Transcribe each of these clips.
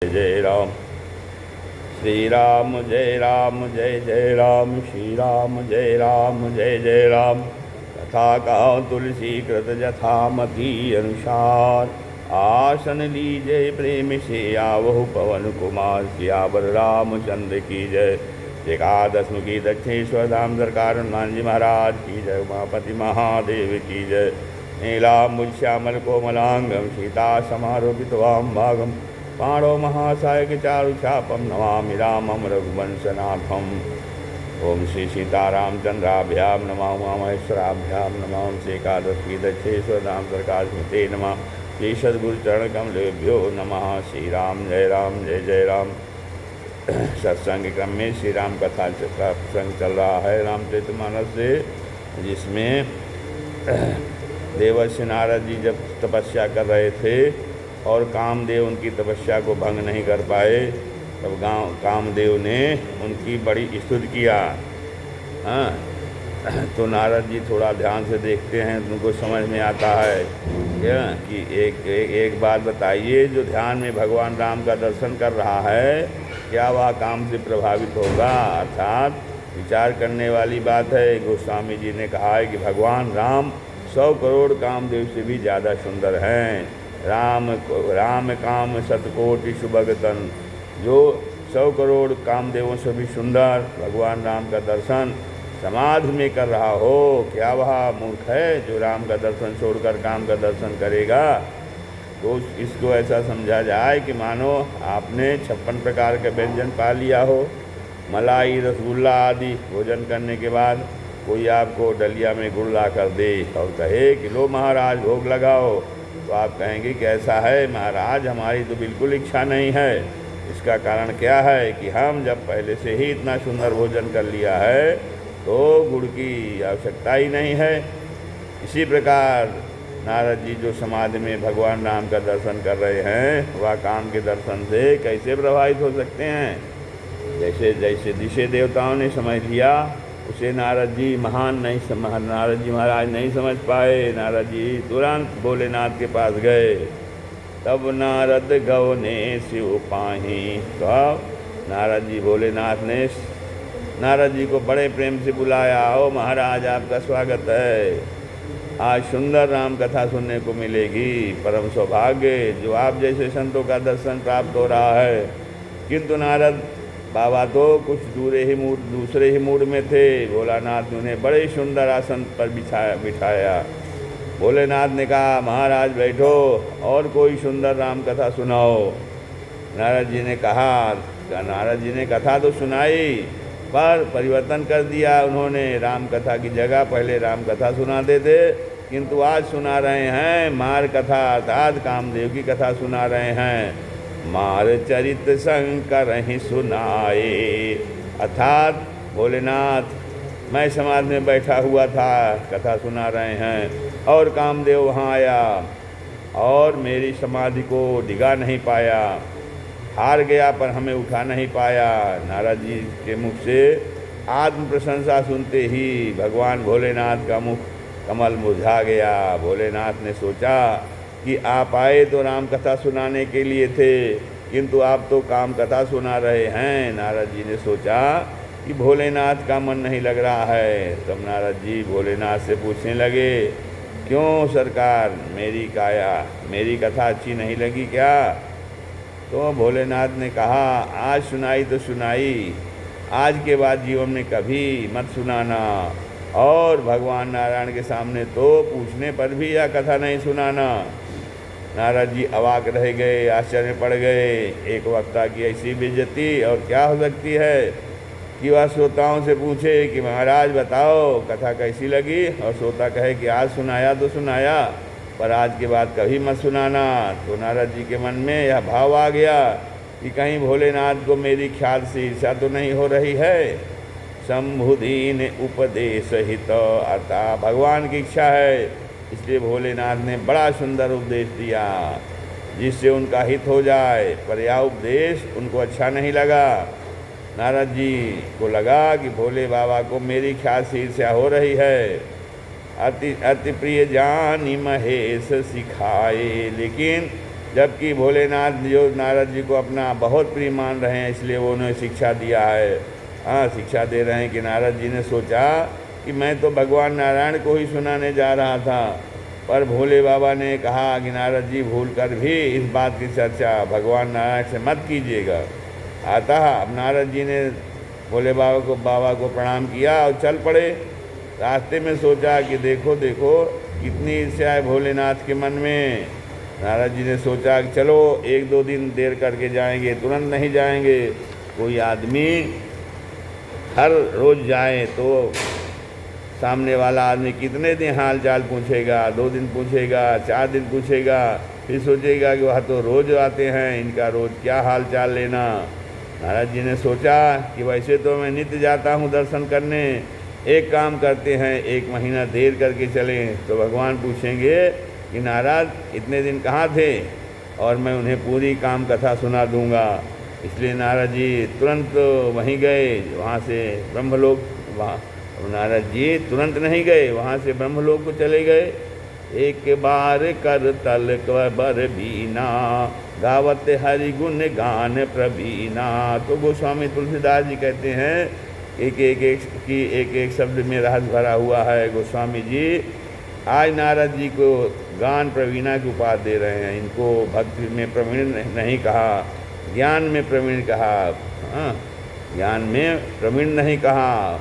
जय राम। श्री राम जय राम जय जय राम। श्री राम जय राम जय जय राम। कथा कहो तुलसी कृत जथा मति अनुसार। आसन लीजय प्रेम से आवहु पवन कुमार। सियावर रामचंद्र की जय। एकादश मुखी दक्षिणेश्वर धाम सरकार हनुमान जी महाराज की जय। उमापति महादेव की जय। नीलाम्बुज श्यामल कोमलांगम सीता समारोपित वाम भागम। पाणो महासायक चारु चापम नमामि रामम रघुवंशनाथम। ओम श्री सीतारामचंद्राभ्याम नमः। उमामहेश्वराभ्याम नमः। ओम श्री एकादशी दक्षेश्वर धाम सरकार स्मृते नमः। श्री सद्गुरु चरण कमलेभ्यो नमः। श्री राम जय जय राम। सत्संग क्रम में श्री राम कथा का प्रसंग चल रहा है रामचरितमानस से, जिसमें देवर्षि नारद जी जब तपस्या कर रहे थे और कामदेव उनकी तपस्या को भंग नहीं कर पाए, तब कामदेव ने उनकी बड़ी स्तुति किया। हाँ, तो नारद जी थोड़ा ध्यान से देखते हैं तो उनको समझ में आता है क्या कि एक बात बताइए, जो ध्यान में भगवान राम का दर्शन कर रहा है क्या वह काम से प्रभावित होगा? अर्थात विचार करने वाली बात है। गोस्वामी जी ने कहा है कि भगवान राम 100 करोड़ कामदेव से भी ज़्यादा सुंदर हैं। राम काम शतकोटि सुभगतन। जो 100 करोड़ कामदेवों से भी सुंदर भगवान राम का दर्शन समाधि में कर रहा हो, क्या वह मूर्ख है जो राम का दर्शन छोड़कर काम का दर्शन करेगा? तो इसको ऐसा समझा जाए कि मानो आपने 56 प्रकार के व्यंजन पा लिया हो, मलाई रसगुल्ला आदि भोजन करने के बाद कोई आपको डलिया में गुड़ ला कर दे और कहे कि लो महाराज भोग लगाओ, तो आप कहेंगे कि ऐसा है महाराज, हमारी तो बिल्कुल इच्छा नहीं है। इसका कारण क्या है कि हम जब पहले से ही इतना सुंदर भोजन कर लिया है तो गुड़ की आवश्यकता ही नहीं है। इसी प्रकार नारद जी जो समाधि में भगवान राम का दर्शन कर रहे हैं, वह काम के दर्शन से कैसे प्रभावित हो सकते हैं? जैसे दिशे देवताओं ने समझ लिया, उसे नारद जी नारद जी महाराज नहीं समझ पाए। नारद जी तुरंत भोलेनाथ के पास गए। तब नारद गवने शिव पाही। तो नारद जी भोलेनाथ ने नारद जी को बड़े प्रेम से बुलाया। ओ महाराज, आपका स्वागत है। आज सुंदर राम कथा सुनने को मिलेगी। परम सौभाग्य जो आप जैसे संतों का दर्शन प्राप्त हो रहा है। किंतु नारद बाबा तो कुछ दूसरे ही मूड में थे। भोलानाथ ने उन्हें बड़े सुंदर आसन पर बिठाया। भोलेनाथ ने कहा, महाराज बैठो और कोई सुंदर राम कथा सुनाओ। नारद जी ने कथा तो सुनाई, पर परिवर्तन कर दिया उन्होंने। राम कथा की जगह पहले राम कथा सुनाते थे, किंतु आज सुना रहे हैं मार कथा, अर्थात कामदेव की कथा सुना रहे हैं। मार चरित शंकर ही सुनाए। अर्थात भोलेनाथ, मैं समाज में बैठा हुआ था, कथा सुना रहे हैं, और कामदेव वहाँ आया और मेरी समाधि को डिगा नहीं पाया, हार गया पर हमें उठा नहीं पाया। नारद जी के मुख से आत्म प्रशंसा सुनते ही भगवान भोलेनाथ का मुख कमल मुरझा गया। भोलेनाथ ने सोचा कि आप आए तो राम कथा सुनाने के लिए थे, किंतु आप तो काम कथा सुना रहे हैं। नारद जी ने सोचा कि भोलेनाथ का मन नहीं लग रहा है। तब नारद जी भोलेनाथ से पूछने लगे, क्यों सरकार, मेरी कथा अच्छी नहीं लगी क्या? तो भोलेनाथ ने कहा, आज सुनाई तो सुनाई, आज के बाद जीवन में कभी मत सुनाना, और भगवान नारायण के सामने तो पूछने पर भी यह कथा नहीं सुनाना। नारद जी अवाक रह गए, आश्चर्य पड़ गए। एक वक्ता की ऐसी बेइज्जती और क्या हो सकती है कि वह श्रोताओं से पूछे कि महाराज बताओ कथा कैसी लगी, और श्रोता कहे कि आज सुनाया तो सुनाया, पर आज के बाद कभी मत सुनाना। तो नारद जी के मन में यह भाव आ गया कि कहीं भोलेनाथ को मेरी ख्याल से ईर्ष्या तो नहीं हो रही है। शंभुदीन उपदेश हित, अर्थात भगवान की इच्छा है, इसलिए भोलेनाथ ने बड़ा सुंदर उपदेश दिया जिससे उनका हित हो जाए, पर यह उपदेश उनको अच्छा नहीं लगा। नारद जी को लगा कि भोले बाबा को मेरी ख्याल से ईर्ष्या हो रही है। अति प्रिय जानी महेश सिखाए, लेकिन जबकि भोलेनाथ जो नारद जी को अपना बहुत प्रिय मान रहे हैं, इसलिए वो उन्हें शिक्षा दिया है। हाँ, शिक्षा दे रहे हैं कि नारद जी ने सोचा कि मैं तो भगवान नारायण को ही सुनाने जा रहा था, पर भोले बाबा ने कहा कि नारद जी भूल कर भी इस बात की चर्चा भगवान नारायण से मत कीजिएगा। अतः अब नारद जी ने भोले बाबा को प्रणाम किया और चल पड़े। रास्ते में सोचा कि देखो देखो कितनी ईर्ष्या है भोलेनाथ के मन में। नारद जी ने सोचा कि चलो 1-2 दिन देर करके जाएंगे, तुरंत नहीं जाएंगे। कोई आदमी हर रोज़ जाए तो सामने वाला आदमी कितने दिन हाल चाल पूछेगा, 2 दिन पूछेगा, 4 दिन पूछेगा, फिर सोचेगा कि वह तो रोज़ आते हैं, इनका रोज़ क्या हाल चाल लेना। नारद जी ने सोचा कि वैसे तो मैं नित्य जाता हूँ दर्शन करने, एक काम करते हैं 1 महीना देर करके चलें, तो भगवान पूछेंगे कि नारद इतने दिन कहाँ थे, और मैं उन्हें पूरी काम कथा सुना दूंगा। इसलिए नारद जी तुरंत वहीं गए, वहाँ से ब्रह्मलोक, वहाँ नारद जी तुरंत नहीं गए, वहाँ से ब्रह्मलोक को चले गए। एक बार कर तल बर बीना, गावत हरि गुण गान प्रवीणा। तो गोस्वामी तुलसीदास जी कहते हैं एक एक शब्द में रहस्य भरा हुआ है। गोस्वामी जी आज नारद जी को गान प्रवीणा की उपाधि दे रहे हैं। इनको भक्ति में प्रवीण नहीं कहा, ज्ञान में प्रवीण कहा। हाँ, ज्ञान में प्रवीण नहीं कहा,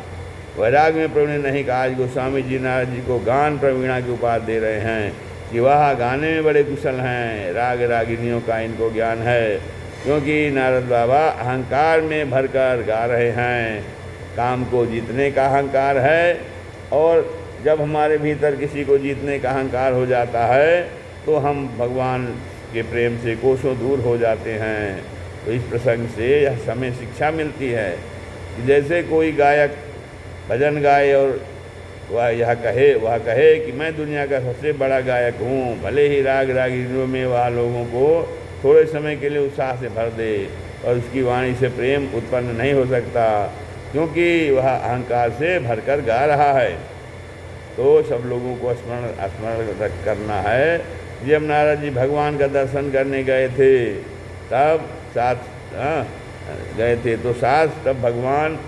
वैराग में प्रवीण नहीं कहा। आज गोस्वामी जी नारद जी को गान प्रवीणा की उपाधि दे रहे हैं कि वह गाने में बड़े कुशल हैं, राग रागिनियों का इनको ज्ञान है। क्योंकि नारद बाबा अहंकार में भरकर गा रहे हैं, काम को जीतने का अहंकार है। और जब हमारे भीतर किसी को जीतने का अहंकार हो जाता है तो हम भगवान के प्रेम से कोसों दूर हो जाते हैं। तो इस प्रसंग से हमें शिक्षा मिलती है कि जैसे कोई गायक भजन गाए और वह कहे कि मैं दुनिया का सबसे बड़ा गायक हूँ, भले ही राग रागिनियों में वह लोगों को थोड़े समय के लिए उत्साह से भर दे, और उसकी वाणी से प्रेम उत्पन्न नहीं हो सकता, क्योंकि वह अहंकार से भरकर गा रहा है। तो सब लोगों को स्मरण करना है। जब नारद जी भगवान का दर्शन करने गए थे तब साथ तब भगवान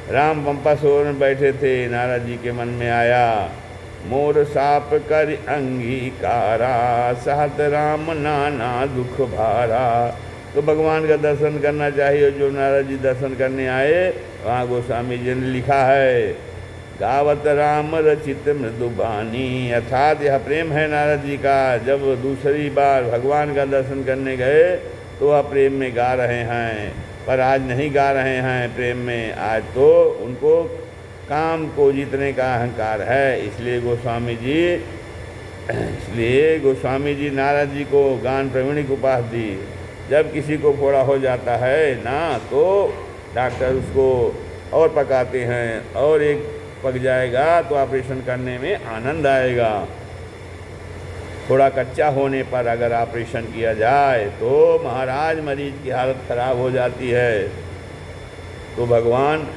राम पंपा सरोवर में बैठे थे। नारद जी के मन में आया, मोर साप कर अंगीकारा, सहत राम नाना दुख भारा। तो भगवान का दर्शन करना चाहिए। जो नारद जी दर्शन करने आए, वहाँ गोस्वामी जी ने लिखा है, गावत राम रचित मृदुबानी। अर्थात यह प्रेम है नारद जी का। जब दूसरी बार भगवान का दर्शन करने गए तो वह प्रेम में गा रहे हैं, पर आज नहीं गा रहे हैं प्रेम में। आज तो उनको काम को जीतने का अहंकार है। इसलिए गोस्वामी जी नारद जी को गान प्रवीण की उपाधि दी। जब किसी को फोड़ा हो जाता है ना, तो डॉक्टर उसको और पकाते हैं, और एक पक जाएगा तो ऑपरेशन करने में आनंद आएगा। थोड़ा कच्चा होने पर अगर ऑपरेशन किया जाए तो महाराज मरीज की हालत ख़राब हो जाती है। तो भगवान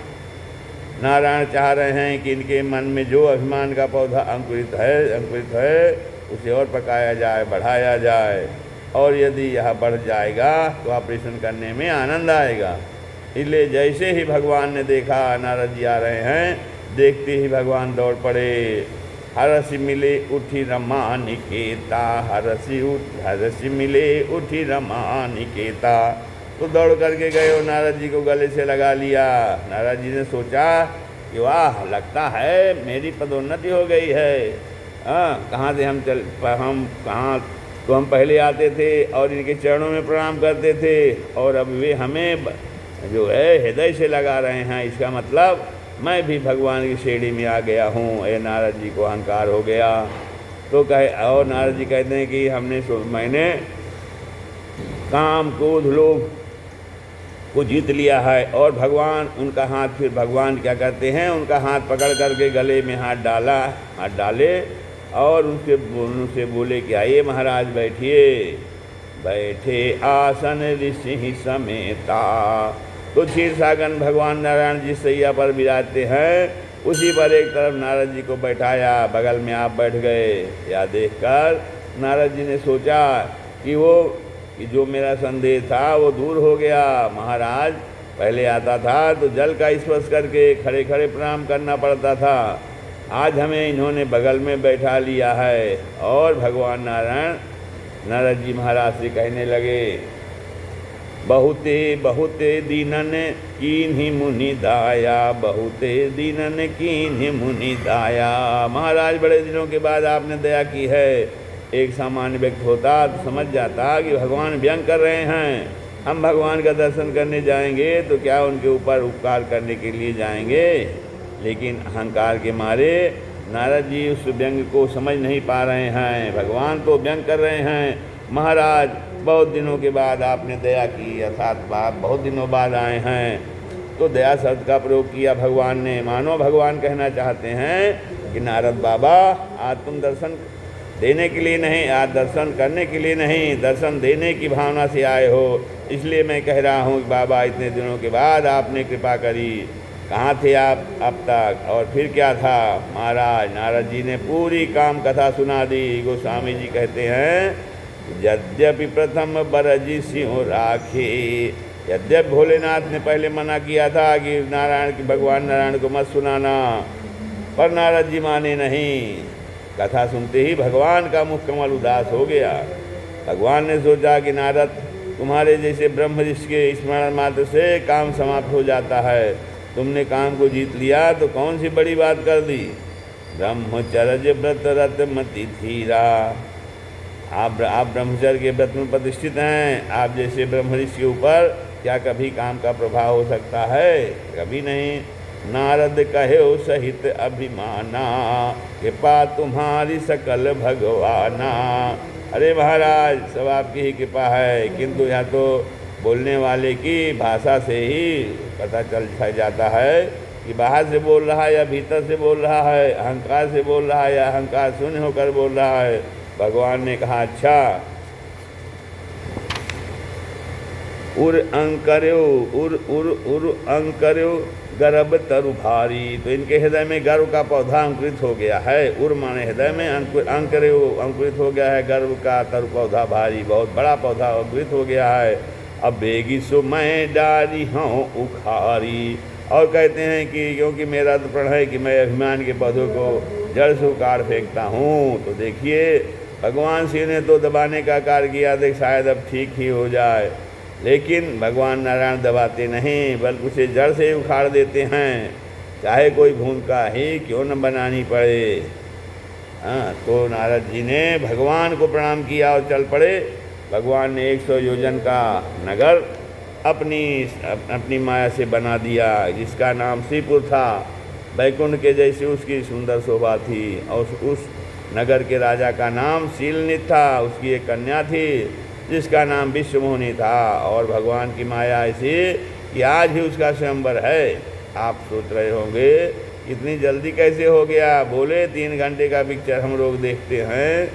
नारायण चाह रहे हैं कि इनके मन में जो अभिमान का पौधा अंकुरित है उसे और पकाया जाए, बढ़ाया जाए, और यदि यह बढ़ जाएगा तो ऑपरेशन करने में आनंद आएगा। इसलिए जैसे ही भगवान ने देखा नारद जी आ रहे हैं, देखते ही भगवान दौड़ पड़े। हरसि मिले उठी रमा निकेता, हरसि मिले उठी रमा निकेता। तो दौड़ करके गए और नारद जी को गले से लगा लिया। नारद जी ने सोचा कि वाह, लगता है मेरी पदोन्नति हो गई है। कहाँ से हम कहाँ तो हम पहले आते थे और इनके चरणों में प्रणाम करते थे, और अब वे हमें जो है हृदय से लगा रहे हैं। इसका मतलब मैं भी भगवान की श्रेणी में आ गया हूँ। ये नारद जी को अहंकार हो गया। तो कहे, और नारद जी कहते हैं कि मैंने काम क्रोध लोभ को जीत लिया है। और भगवान उनका हाथ, फिर भगवान क्या करते हैं, उनका हाथ पकड़ करके गले में हाथ डाले और उनसे बोले कि आइए महाराज बैठे आसन ऋषि समेता। तो क्षीरसागर भगवान नारायण जी सैया पर विराजते हैं, उसी पर एक तरफ नारद जी को बैठाया, बगल में आप बैठ गए। यह देखकर नारद जी ने सोचा कि जो मेरा संदेह था वो दूर हो गया। महाराज पहले आता था तो जल का स्पर्श करके खड़े खड़े प्रणाम करना पड़ता था, आज हमें इन्होंने बगल में बैठा लिया है। और भगवान नारायण नारद जी महाराज से कहने लगे, बहुते बहुते दीनन कीन्हि मुनि दाया, बहुते दीनन कीन्हि मुनि दाया। महाराज बड़े दिनों के बाद आपने दया की है। एक सामान्य व्यक्ति होता तो समझ जाता कि भगवान व्यंग कर रहे हैं, हम भगवान का दर्शन करने जाएंगे तो क्या उनके ऊपर उपकार करने के लिए जाएंगे। लेकिन अहंकार के मारे नारद जी उस व्यंग को समझ नहीं पा रहे हैं, भगवान को व्यंग कर रहे हैं। महाराज बहुत दिनों के बाद आपने दया की, अर्थात आप बहुत दिनों बाद आए हैं तो दया शब्द का प्रयोग किया भगवान ने। मानो भगवान कहना चाहते हैं कि नारद बाबा आज तुम दर्शन देने के लिए नहीं, आज दर्शन करने के लिए नहीं, दर्शन देने की भावना से आए हो, इसलिए मैं कह रहा हूँ कि बाबा इतने दिनों के बाद आपने कृपा करी, कहाँ थे आप अब तक और फिर क्या था। महाराज नारद जी ने पूरी काम कथा सुना दी। गोस्वामी जी कहते हैं, यद्यपि प्रथम बरजी सिंह राखे, यद्यपि भोलेनाथ ने पहले मना किया था कि नारायण की भगवान नारायण को मत सुनाना, पर नारद जी माने नहीं। कथा सुनते ही भगवान का मुख कमल उदास हो गया। भगवान ने सोचा कि नारद तुम्हारे जैसे ब्रह्म ऋषि के स्मरण मात्र से काम समाप्त हो जाता है, तुमने काम को जीत लिया तो कौन सी बड़ी बात कर दी। ब्रह्मचर्य व्रत रत मति धीरा, आप ब्रह्मचर्य के व्रत में प्रतिष्ठित हैं, आप जैसे ब्रह्म ऋषि के ऊपर क्या कभी काम का प्रभाव हो सकता है, कभी नहीं। नारद कहे सहित अभिमाना, कृपा तुम्हारी सकल भगवाना। अरे महाराज सब आपकी ही कृपा है, किंतु यहाँ तो बोलने वाले की भाषा से ही पता चल जाता है कि बाहर से बोल रहा है या भीतर से बोल रहा है, अहंकार से बोल रहा है या अहंकार शून्य होकर बोल रहा है। भगवान ने कहा, अच्छा उर अंकर्यो उर अंकर्यो गर्भ तरु भारी, तो इनके हृदय में गर्व का पौधा अंकुरित हो गया है। उर माने हृदय में, अंकर्यो अंकुरित हो गया है गर्व का तरु पौधा भारी, बहुत बड़ा पौधा अंकुरित हो गया है। अब बेगी सो मैं डारी हूँ उखारी, और कहते हैं कि क्योंकि मेरा तो प्रण है कि मैं अभिमान के पौधों को जड़ से उखाड़ फेंकता हूँ। तो देखिए भगवान शिव ने तो दबाने का कार्य किया था, शायद अब ठीक ही हो जाए, लेकिन भगवान नारायण दबाते नहीं बल्कि उसे जड़ से उखाड़ देते हैं, चाहे कोई भूमिका ही क्यों न बनानी पड़े। हाँ, तो नारद जी ने भगवान को प्रणाम किया और चल पड़े। भगवान ने 100 योजन का नगर अपनी माया से बना दिया, जिसका नाम श्रीपुर था। बैकुंठ के जैसे उसकी सुंदर शोभा थी, और उस नगर के राजा का नाम शीलनित था। उसकी एक कन्या थी जिसका नाम विश्वमोहिनी था, और भगवान की माया ऐसी कि आज ही उसका स्वयंवर है। आप सोच रहे होंगे इतनी जल्दी कैसे हो गया। बोले 3 घंटे का पिक्चर हम लोग देखते हैं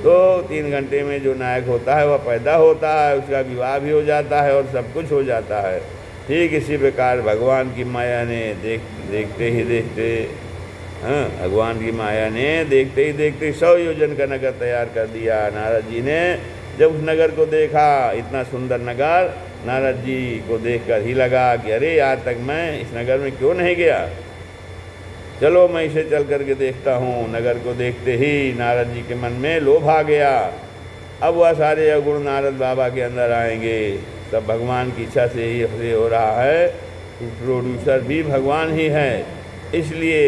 तो 3 घंटे में जो नायक होता है वह पैदा होता है, उसका विवाह भी हो जाता है और सब कुछ हो जाता है। ठीक इसी प्रकार भगवान की माया ने देखते ही देखते, हाँ, भगवान की माया ने देखते ही देखते 100 योजन का नगर तैयार कर दिया। नारद जी ने जब उस नगर को देखा, इतना सुंदर नगर, नारद जी को देखकर ही लगा कि अरे आज तक मैं इस नगर में क्यों नहीं गया, चलो मैं इसे चल करके देखता हूँ। नगर को देखते ही नारद जी के मन में लोभ आ गया। अब वह सारे अवगुण नारद बाबा के अंदर आएंगे। सब भगवान की इच्छा से ही हो रहा है। प्रोड्यूसर भी भगवान ही है, इसलिए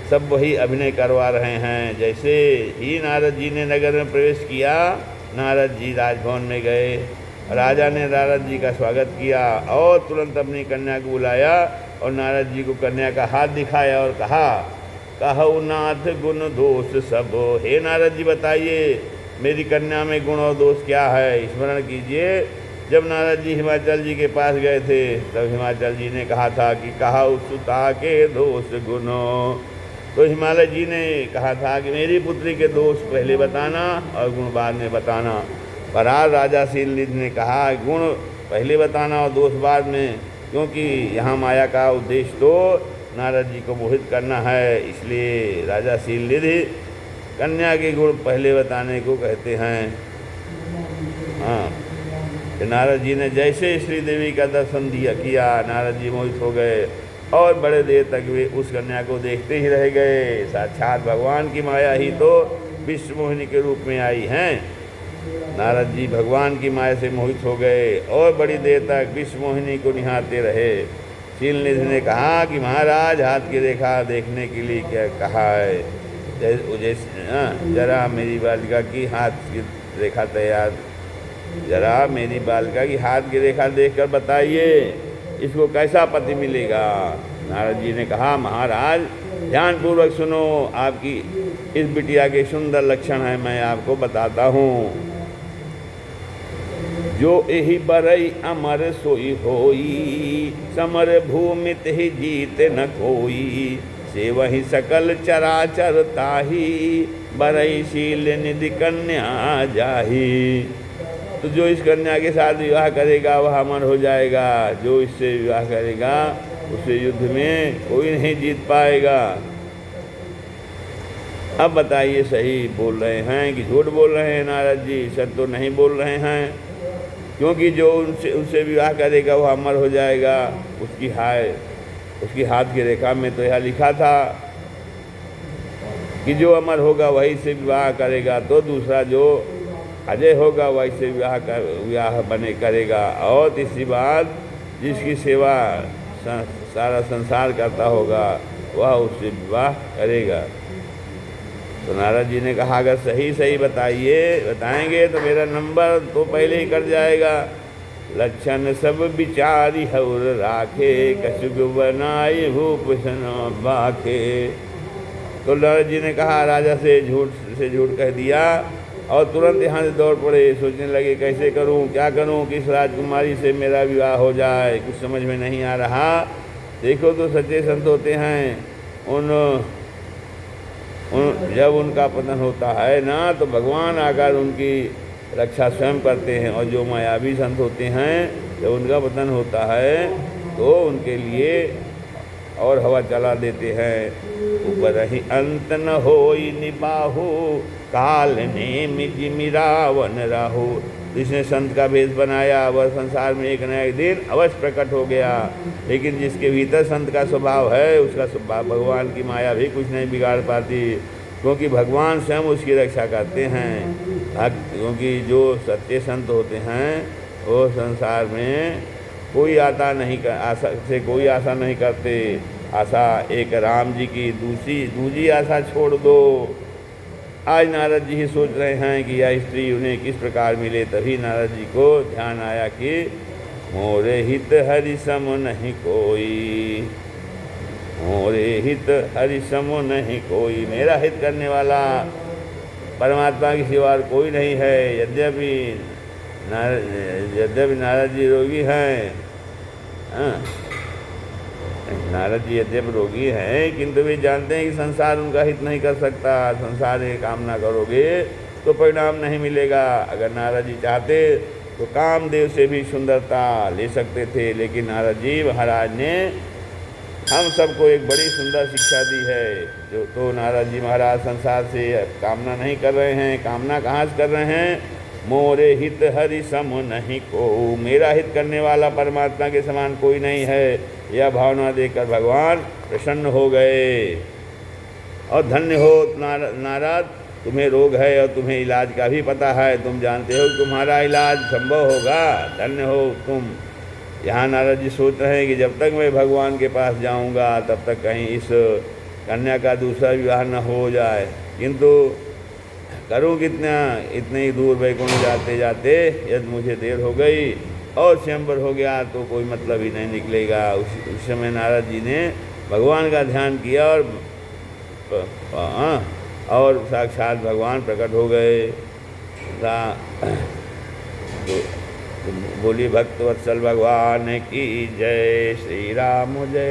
सब वही अभिनय करवा रहे हैं। जैसे ही नारद जी ने नगर में प्रवेश किया, नारद जी राजभवन में गए, राजा ने नारद जी का स्वागत किया और तुरंत अपनी कन्या को बुलाया और नारद जी को कन्या का हाथ दिखाया और कहा, कहु नाथ गुण दोष सब। हे नारद जी बताइए मेरी कन्या में गुण और दोष क्या है, स्मरण कीजिए। जब नारद जी हिमाचल जी के पास गए थे तब हिमाचल जी ने कहा था कि कहु सुता के दोष गुणों, तो हिमालय जी ने कहा था कि मेरी पुत्री के दोष पहले बताना और गुण बाद में बताना। पर आज राजा शीलनिधि ने कहा गुण पहले बताना और दोष बाद में, क्योंकि यहाँ माया का उद्देश्य तो नारद जी को मोहित करना है। इसलिए राजा शीलनिधि कन्या के गुण पहले बताने को कहते हैं। हाँ, कि नारद जी ने जैसे श्री देवी का दर्शन किया, नारद जी मोहित हो गए और बड़े देर तक वे उस कन्या को देखते ही रह गए। साक्षात भगवान की माया ही तो विश्व मोहिनी के रूप में आई हैं। नारद जी भगवान की माया से मोहित हो गए और बड़ी देर तक विश्व मोहिनी को निहारते रहे। शीलनिधि ने कहा कि महाराज, हाथ की रेखा देखने के लिए क्या कहा है? जैसे जरा मेरी बालिका की हाथ की रेखा तैयार, जरा मेरी बालिका की हाथ की रेखा देखकर बताइए, इसको कैसा पति मिलेगा? नारद जी ने कहा, महाराज ध्यानपूर्वक सुनो, आपकी इस बिटिया के सुंदर लक्षण है, मैं आपको बताता हूँ। जो एहि बरई अमर सोई होई, समर भूमित ही जीत न कोई, से वही सकल चराचर ताही, बरई शील निधि कन्या जाही। तो जो इस कन्या के साथ विवाह करेगा वह अमर हो जाएगा, जो इससे विवाह करेगा उसे युद्ध में कोई नहीं जीत पाएगा। अब बताइए, सही बोल रहे हैं कि झूठ बोल रहे हैं नारद जी? सच तो नहीं बोल रहे हैं, क्योंकि जो उनसे विवाह करेगा वह अमर हो जाएगा। उसकी हाथ की रेखा में तो यह लिखा था कि जो अमर होगा वही से विवाह करेगा, तो दूसरा जो अजय होगा वही से विवाह बने करेगा। और तीसरी बात, जिसकी सेवा सारा संसार करता होगा वह उससे विवाह करेगा। तो नारद जी ने कहा, अगर सही बताएंगे तो मेरा नंबर तो पहले ही कट जाएगा। लक्षण सब विचारी हौर राखे, कछुक बनाए भूप सन बाखे। तो नारद जी ने कहा, राजा से झूठ कह दिया और तुरंत यहाँ से दौड़ पड़े। सोचने लगे, कैसे करूँ, क्या करूँ, किस राजकुमारी से मेरा विवाह हो जाए, कुछ समझ में नहीं आ रहा। देखो तो सच्चे संत होते हैं, जब उनका पतन होता है ना, तो भगवान आकर उनकी रक्षा स्वयं करते हैं। और जो मायावी संत होते हैं, जब उनका पतन होता है तो उनके लिए और हवा चला देते हैं। ऊपर ही अंत न होई निबाहु, काल ने मिरावन राहु। जिसने संत का भेष बनाया वह संसार में एक न एक दिन अवश्य प्रकट हो गया, लेकिन जिसके भीतर संत का स्वभाव है, उसका स्वभाव भगवान की माया भी कुछ नहीं बिगाड़ पाती, क्योंकि भगवान स्वयं उसकी रक्षा करते हैं। क्योंकि जो सच्चे संत होते हैं वो संसार में कोई आशा से कोई आशा नहीं करते। आशा एक राम जी की, दूसरी आशा छोड़ दो। आज नारद जी ही सोच रहे हैं कि यह स्त्री उन्हें किस प्रकार मिले। तभी नारद जी को ध्यान आया कि मोरे हित हरि सम नहीं कोई, मोरे हित हरि सम नहीं कोई। मेरा हित करने वाला परमात्मा की सिवा कोई नहीं है। यद्यपि नारद जी रोगी हैं, नारद जी यद्यपि रोगी हैं, किंतु वे जानते हैं कि संसार उनका हित नहीं कर सकता। संसार की कामना करोगे तो परिणाम नहीं मिलेगा। अगर नारद जी चाहते तो कामदेव से भी सुंदरता ले सकते थे, लेकिन नारद जी महाराज ने हम सबको एक बड़ी सुंदर शिक्षा दी है। तो नारद जी महाराज संसार से कामना नहीं कर रहे हैं। कामना कहाँ से कर रहे हैं? मोरे हित हरि सम नहीं को, मेरा हित करने वाला परमात्मा के समान कोई नहीं है। यह भावना देकर भगवान प्रसन्न हो गए। और धन्य हो नारद, तुम्हें रोग है और तुम्हें इलाज का भी पता है। तुम जानते हो कि तुम्हारा इलाज संभव होगा। धन्य हो तुम। यहाँ नारद जी सोच रहे हैं कि जब तक मैं भगवान के पास जाऊँगा तब तक कहीं इस कन्या का दूसरा विवाह न हो जाए। किंतु करूँ कितना, इतने ही दूर वैकुंठ जाते जाते यदि मुझे देर हो गई और स्वयंवर हो गया तो कोई मतलब ही नहीं निकलेगा। उस समय नारद जी ने भगवान का ध्यान किया और साक्षात भगवान प्रकट हो गए। बोलिए भक्त वत्सल भगवान की जय। श्री राम जय।